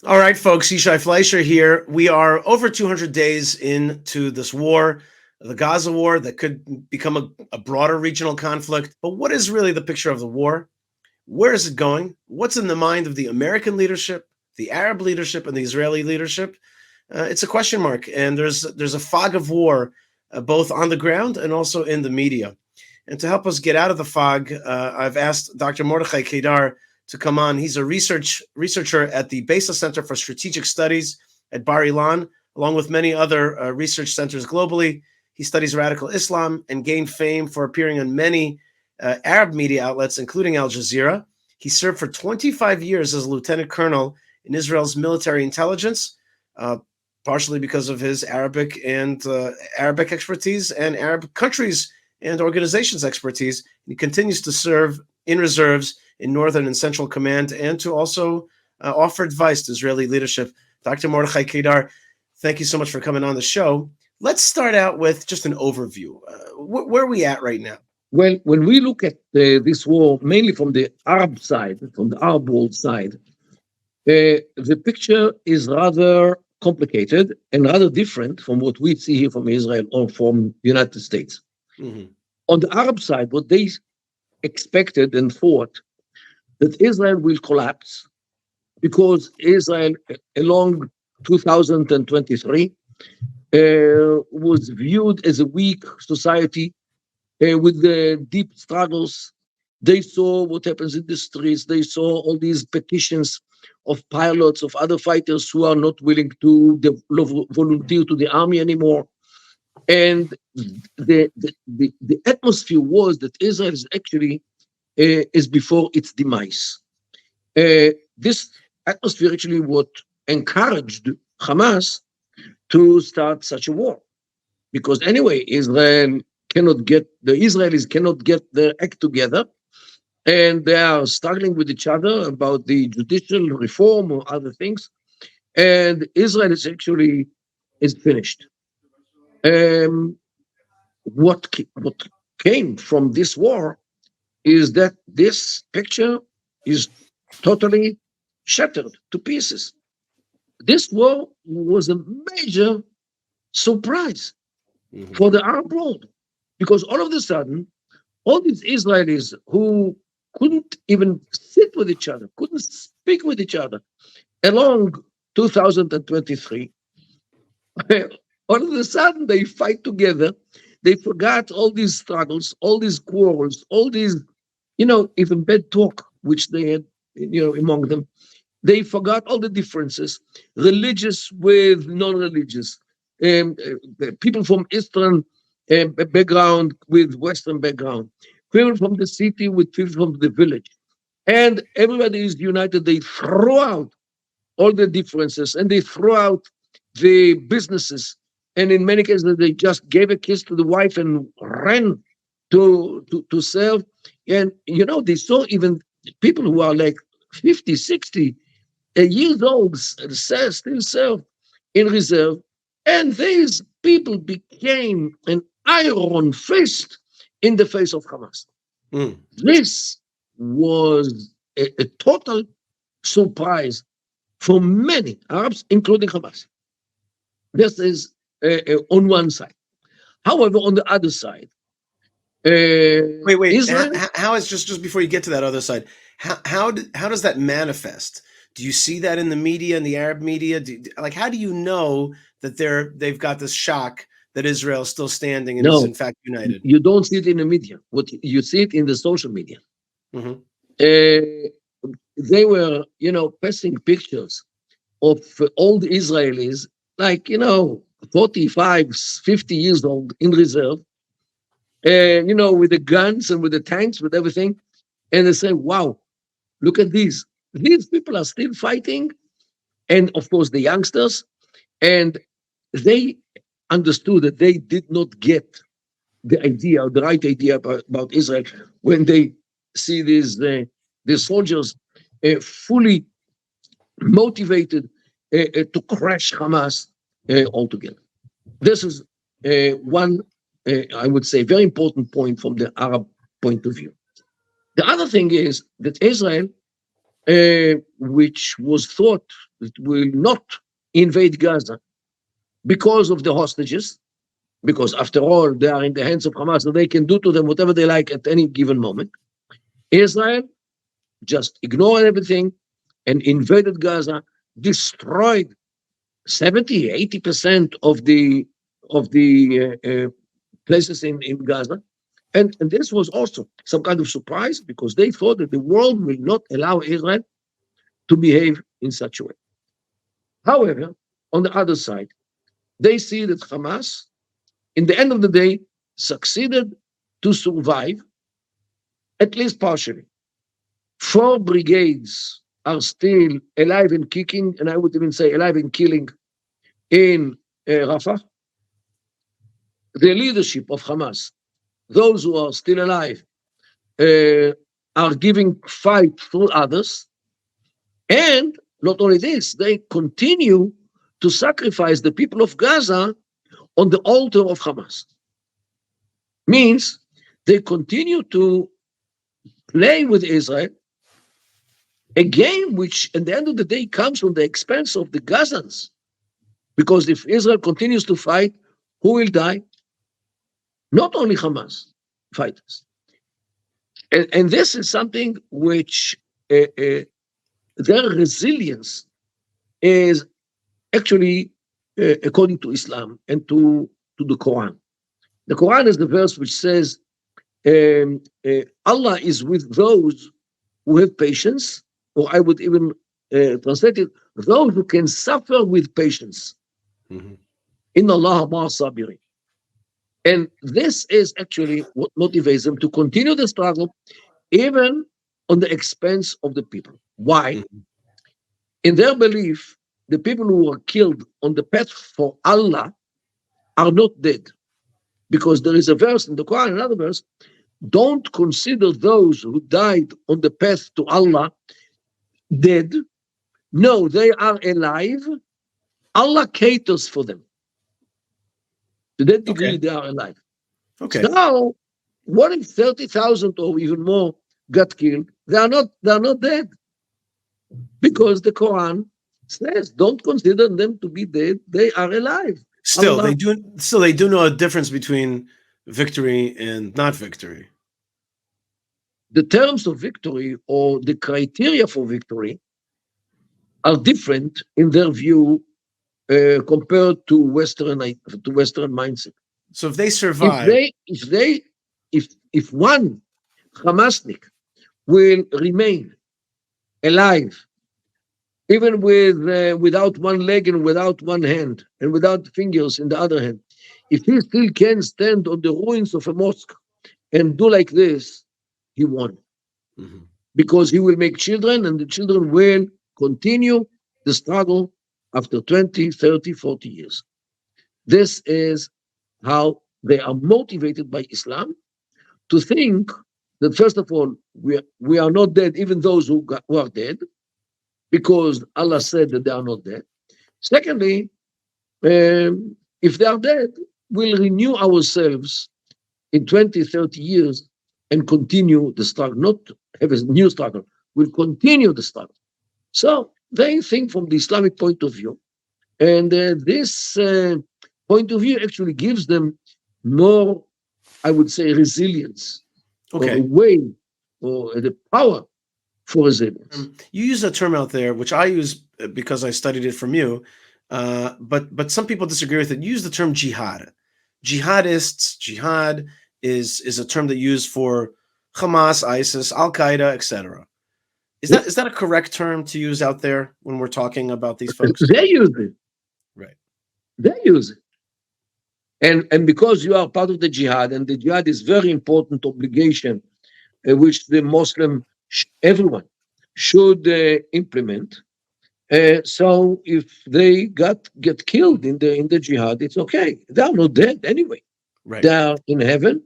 All right, folks, Yishai Fleisher here. We are over 200 days into this war, the Gaza war, that could become a broader regional conflict. But what is really the picture of the war? Where is it going? What's in the mind of the American leadership, the Arab leadership, and the Israeli leadership? It's a question mark, and there's a fog of war, both on the ground and also in the media. And to help us get out of the fog, I've asked Dr. Mordechai Kedar to come on. He's a researcher at the Besa Center for Strategic Studies at Bar Ilan, along with many other research centers globally. He studies radical Islam and gained fame for appearing on many Arab media outlets, including Al Jazeera. He served for 25 years as a lieutenant colonel in Israel's military intelligence, partially because of his Arabic expertise and Arab countries and organizations expertise. He continues to serve in reserves in Northern and Central Command, and to also offer advice to Israeli leadership. Dr. Mordechai Kedar, thank you so much for coming on the show. Let's start out with just an overview. Where are we at right now? Well, when we look at this war, mainly from the Arab side, from the Arab world side, the picture is rather complicated and rather different from what we see here from Israel or from the United States. Mm-hmm. On the Arab side, what they expected and thought that Israel will collapse because Israel, along 2023, was viewed as a weak society with the deep struggles. They saw what happens in the streets. They saw all these petitions of pilots, of other fighters who are not willing to volunteer to the army anymore. And the atmosphere was that Israel is actually is before its demise. This atmosphere actually what encouraged Hamas to start such a war, because anyway, the Israelis cannot get their act together, and they are struggling with each other about the judicial reform or other things, and Israel is finished. What came from this war is that this picture is totally shattered to pieces. This war was a major surprise for the Arab world, because all of a sudden, all these Israelis who couldn't even sit with each other, couldn't speak with each other along 2023, all of a sudden they fight together. They forgot all these struggles, all these quarrels, all these, even bad talk, which they had, among them. They forgot all the differences, religious with non-religious, people from Eastern background with Western background, people from the city with people from the village. And everybody is united. They throw out all the differences and they throw out the businesses. And in many cases, they just gave a kiss to the wife and ran to serve. And, they saw even people who are like 50, 60 years old still serve in reserve. And these people became an iron fist in the face of Hamas. This was a total surprise for many Arabs, including Hamas. This is on one side. However, on the other side, wait. Israel, how is just before you get to that other side? How does that manifest? Do you see that in the media, in the Arab media? How do you know that they've got this shock that Israel is still standing and is in fact united? You don't see it in the media. What you see it in the social media. Mm-hmm. They were, passing pictures of old Israelis, 45, 50 years old in reserve, with the guns and with the tanks, with everything. And they say, wow, look at these. These people are still fighting. And of course, the youngsters. And they understood that they did not get the right idea about Israel when they see these soldiers fully motivated to crash Hamas altogether. This is one, I would say, very important point from the Arab point of view. The other thing is that Israel which was thought it will not invade Gaza because of the hostages, because after all, they are in the hands of Hamas, so they can do to them whatever they like at any given moment. Israel just ignored everything and invaded Gaza, destroyed 70-80% of the places in Gaza. And this was also some kind of surprise because they thought that the world will not allow Israel to behave in such a way. However, on the other side, they see that Hamas, in the end of the day, succeeded to survive, at least partially. 4 brigades are still alive and kicking, and I would even say alive and killing in Rafah. The leadership of Hamas, those who are still alive, are giving fight through others. And not only this, they continue to sacrifice the people of Gaza on the altar of Hamas. Means they continue to play with Israel, a game which at the end of the day comes from the expense of the Gazans. Because if Israel continues to fight, who will die? Not only Hamas fighters. And this is something which their resilience is actually according to Islam and to the Quran. The Quran is the verse which says, Allah is with those who have patience, or I would even translate it, those who can suffer with patience. Inna Allah Hamas War. And this is actually what motivates them to continue the struggle, even on the expense of the people. Why? In their belief, the people who were killed on the path for Allah are not dead. Because there is a verse in the Quran, another verse, don't consider those who died on the path to Allah dead. No, they are alive. Allah caters for them. To that degree, they are alive. Okay. Now, what if 30,000 or even more got killed? They are not dead. Because the Quran says, don't consider them to be dead. They are alive. Still, Allah, they do know a difference between victory and not victory. the terms of victory or the criteria for victory are different in their view compared to Western mindset. So if they survive, If one Hamasnik will remain alive, even without one leg and without one hand and without fingers in the other hand, if he still can stand on the ruins of a mosque and do like this, he won. Because he will make children and the children will continue the struggle after 20, 30, 40 years. This is how they are motivated by Islam to think that, first of all, we are not dead, even those who are dead, because Allah said that they are not dead. Secondly, if they are dead, we'll renew ourselves in 20, 30 years and continue the struggle, not have a new struggle. We'll continue the struggle. So they think from the Islamic point of view, and this point of view actually gives them more, I would say, resilience, or a way, or the power for resilience. You use a term out there, which I use because I studied it from you, but some people disagree with it. You use the term jihad. Jihadists, jihad is a term that used for Hamas, ISIS, Al Qaeda, etc. Is that a correct term to use out there when we're talking about these folks? They use it. Right. They use it. And because you are part of the jihad, and the jihad is very important obligation, which the Muslim, everyone should implement. So if they get killed in the jihad, it's okay. They are not dead anyway. Right. They are in heaven,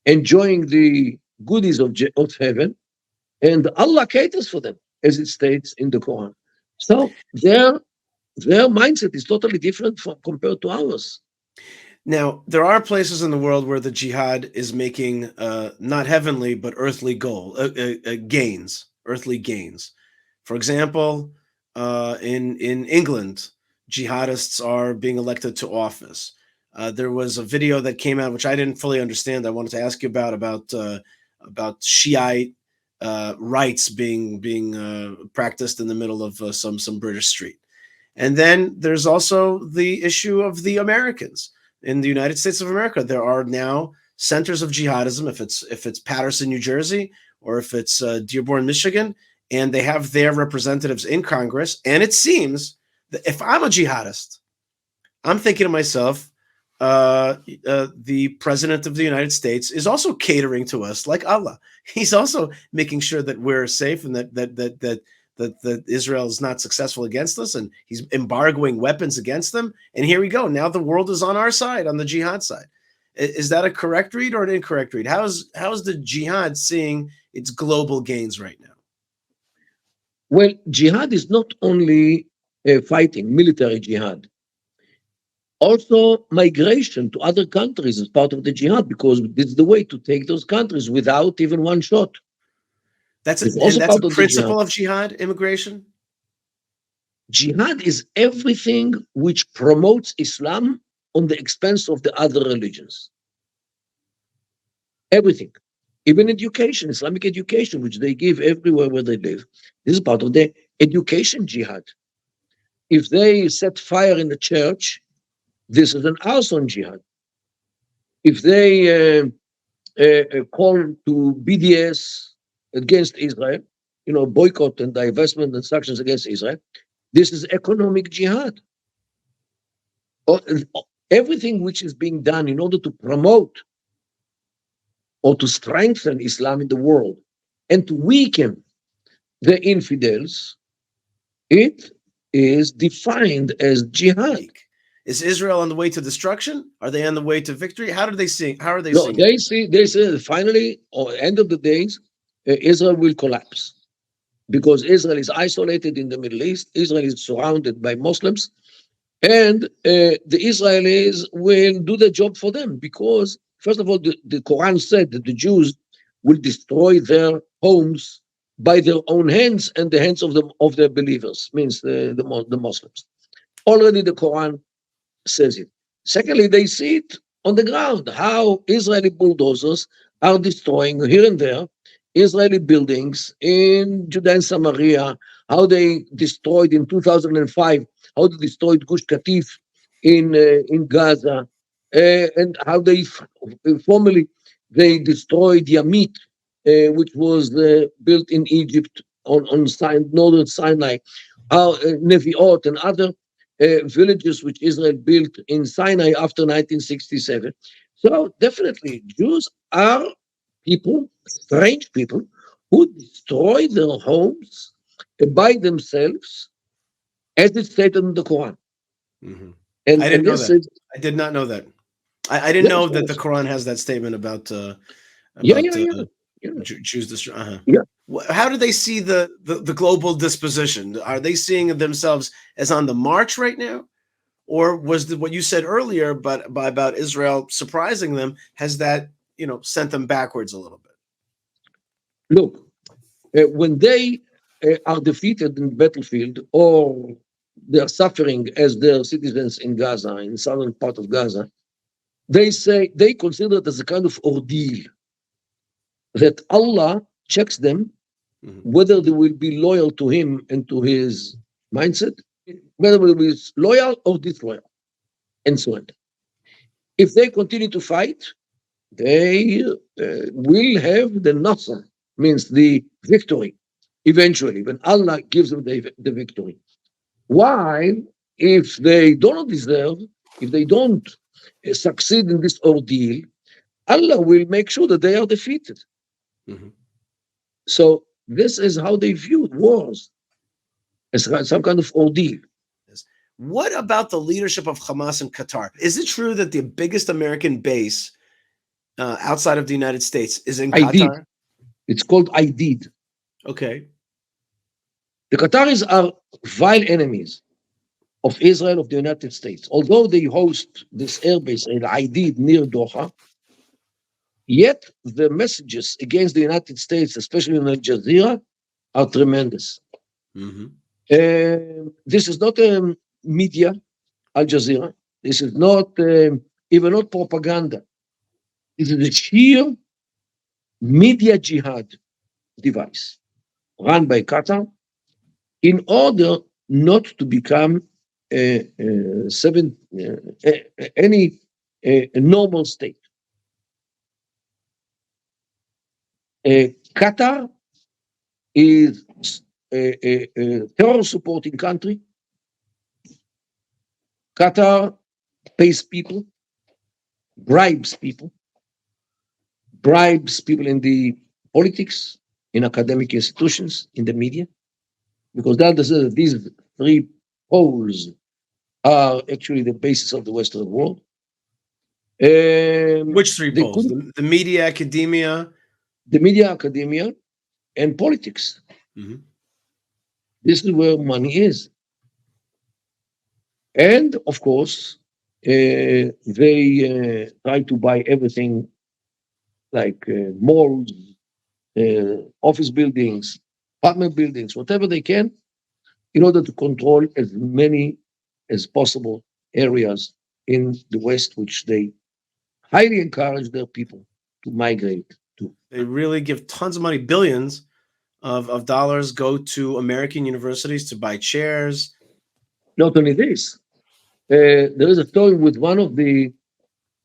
enjoying the goodies of heaven, and Allah caters for them, as it states in the Quran. So their mindset is totally different compared to ours. Now, there are places in the world where the jihad is making not heavenly but earthly gains, earthly gains. For example, in England, jihadists are being elected to office. There was a video that came out which I didn't fully understand. I wanted to ask you about Shiite rights being practiced in the middle of some British street. And then there's also the issue of the Americans in the United States of America. There are now centers of jihadism. If it's Paterson, New Jersey, or if it's Dearborn, Michigan, and they have their representatives in Congress. And it seems that if I'm a jihadist, I'm thinking to myself, the president of the United States is also catering to us like Allah. He's also making sure that we're safe and that Israel is not successful against us, and he's embargoing weapons against them. And here we go. Now the world is on our side, on the jihad side. Is that a correct read or an incorrect read? How's the jihad seeing its global gains right now? Well, jihad is not only fighting, military jihad. Also, migration to other countries is part of the jihad, because it's the way to take those countries without even one shot. That's a principle of jihad, immigration? Jihad is everything which promotes Islam on the expense of the other religions. Everything. Even education, Islamic education, which they give everywhere where they live. This is part of the education jihad. If they set fire in the church, this is an arson jihad. If they call to BDS against Israel, boycott and divestment and sanctions against Israel, this is economic jihad. Everything which is being done in order to promote or to strengthen Islam in the world and to weaken the infidels, it is defined as jihad. Is Israel on the way to destruction? Are they on the way to victory? How are they seeing? They say that finally, or end of the days, Israel will collapse, because Israel is isolated in the Middle East. Israel is surrounded by Muslims, and the Israelis will do the job for them, because first of all, the Quran said that the Jews will destroy their homes by their own hands and the hands of their believers, means the Muslims. Already the Quran says it. Secondly, they see it on the ground, how Israeli bulldozers are destroying here and there Israeli buildings in Judea and Samaria, how they destroyed in 2005, how they destroyed Gush Katif in Gaza, and how they formerly they destroyed Yamit, which was built in Egypt on northern Sinai, Neviot and other villages which Israel built in Sinai after 1967. So definitely Jews are people, strange people, who destroy their homes by themselves, as it's stated in the Quran. Mm-hmm. I didn't know that. I did not know that. I didn't know that the Quran has that statement about Jews destroy. Uh-huh. Yeah. How do they see the global disposition? Are they seeing themselves as on the march right now? Or was what you said earlier about Israel surprising them, has that sent them backwards a little bit? Look, when they are defeated in the battlefield, or they are suffering as their citizens in Gaza, in the southern part of Gaza, they consider it as a kind of ordeal that Allah checks them, whether they will be loyal to Him and to His mindset, whether they will be loyal or disloyal, and so on. If they continue to fight, they will have the Nasr, means the victory, eventually, when Allah gives them the victory. While if they don't deserve, if they don't succeed in this ordeal, Allah will make sure that they are defeated. Mm-hmm. So this is how they view wars, as some kind of ordeal. What about the leadership of Hamas in Qatar? Is it true that the biggest American base outside of the United States is in Qatar? It's called Aidid. Okay. The Qataris are vile enemies of Israel, of the United States. Although they host this airbase in Aidid near Doha, yet the messages against the United States, especially in Al Jazeera, are tremendous. Mhm. This is not media, Al Jazeera. This is not even not propaganda. This is a sheer media jihad device run by Qatar in order not to become any normal state. Qatar is a terror supporting country. Qatar pays people, bribes people, bribes people in the politics, in academic institutions, in the media, because these three poles are actually the basis of the Western world. Which three They poles? could The media, academia. the media, academia, and politics. Mhm. This is where money is, and of course, they try to buy everything like malls, office buildings, apartment buildings, whatever they can, in order to control as many as possible areas in the West, which they highly encourage their people to migrate to. They really give tons of money, billions of dollars go to American universities to buy chairs. Not only this, there is a story with one of the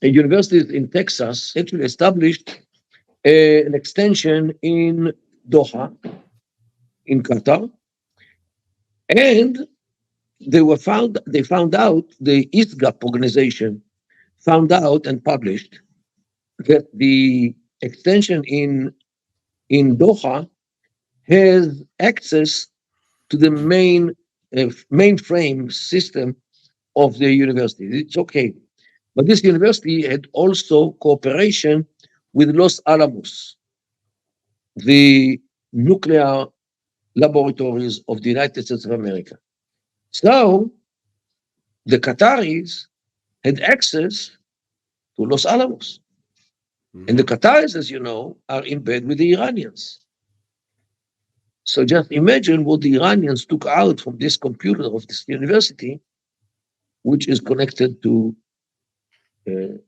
universities in Texas actually established an extension in Doha, in Qatar, and they found out, the ISGAP organization found out and published that the extension in Doha has access to the mainframe system of the university. It's okay. But this university had also cooperation with Los Alamos, the nuclear laboratories of the United States of America. So the Qataris had access to Los Alamos. And the Qataris, as you know, are in bed with the Iranians. So just imagine what the Iranians took out from this computer of this university, which is connected uh, to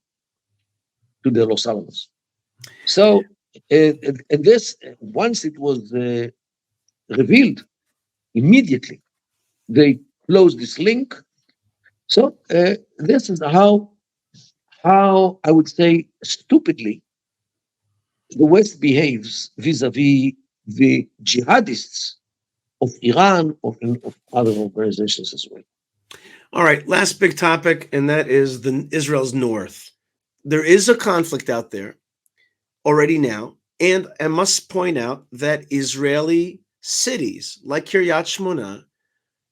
the Los Alamos. So, and this, once it was revealed, immediately they closed this link. So this is how I would say stupidly the West behaves vis-a-vis the jihadists of Iran, of other organizations as well. All right, last big topic, and that is the Israel's north. There is a conflict out there already now, and I must point out that Israeli cities like Kiryat Shmona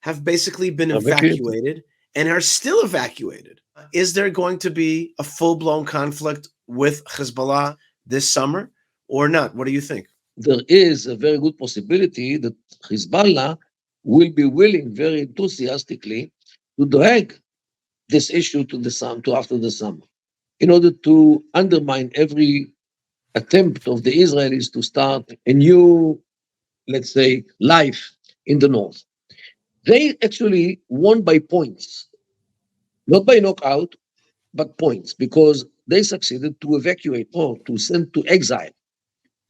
have basically been Evacuated. evacuated and are still evacuated. Is there going to be a full-blown conflict with Hezbollah this summer or not? What do you think? There is a very good possibility that Hezbollah will be willing very enthusiastically to drag this issue to the summer, to after the summer, in order to undermine every attempt of the Israelis to start a new, let's say, life in the north. They actually won by points, not by knockout, but points, because they succeeded to evacuate or to send to exile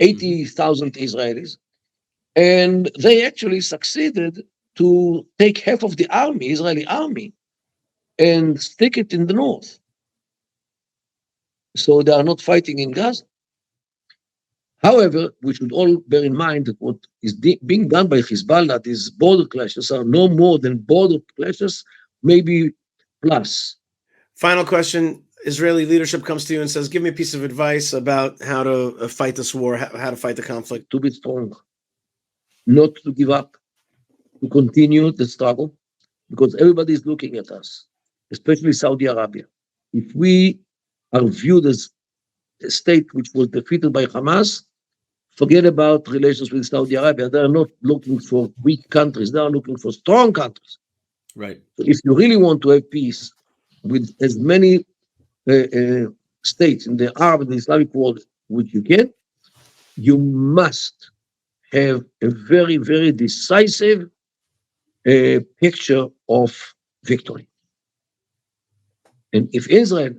80,000 Israelis. And they actually succeeded to take half of the army, Israeli army, and stick it in the north. So they are not fighting in Gaza. However, we should all bear in mind that what is being done by Hezbollah, these border clashes, are no more than border clashes, maybe plus. Final question. Israeli leadership comes to you and says, give me a piece of advice about how to fight this war, how to fight the conflict. To be strong, not to give up, to continue the struggle, because everybody is looking at us, especially Saudi Arabia. If we are viewed as a state which was defeated by Hamas, forget about relations with Saudi Arabia. They are not looking for weak countries. They are looking for strong countries. Right. So if you really want to have peace with as many states in the Arab and Islamic world which you can, you must have a very, very decisive a picture of victory. And if Israel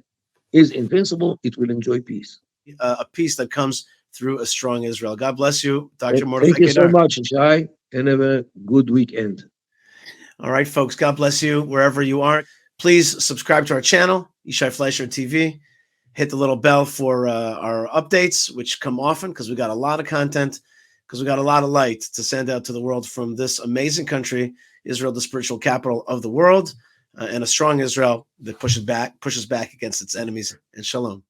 is invincible, it will enjoy peace. A peace that comes through a strong Israel. God bless you, Dr. Thank Mordechai you so Kedar. much, Yishai, and have a good weekend. All right, folks. God bless you wherever you are. Please subscribe to our channel, Yishai Fleisher TV. Hit the little bell for our updates, which come often because we got a lot of content, because we got a lot of light to send out to the world from this amazing country, Israel, the spiritual capital of the world, and a strong Israel that pushes back against its enemies. And shalom.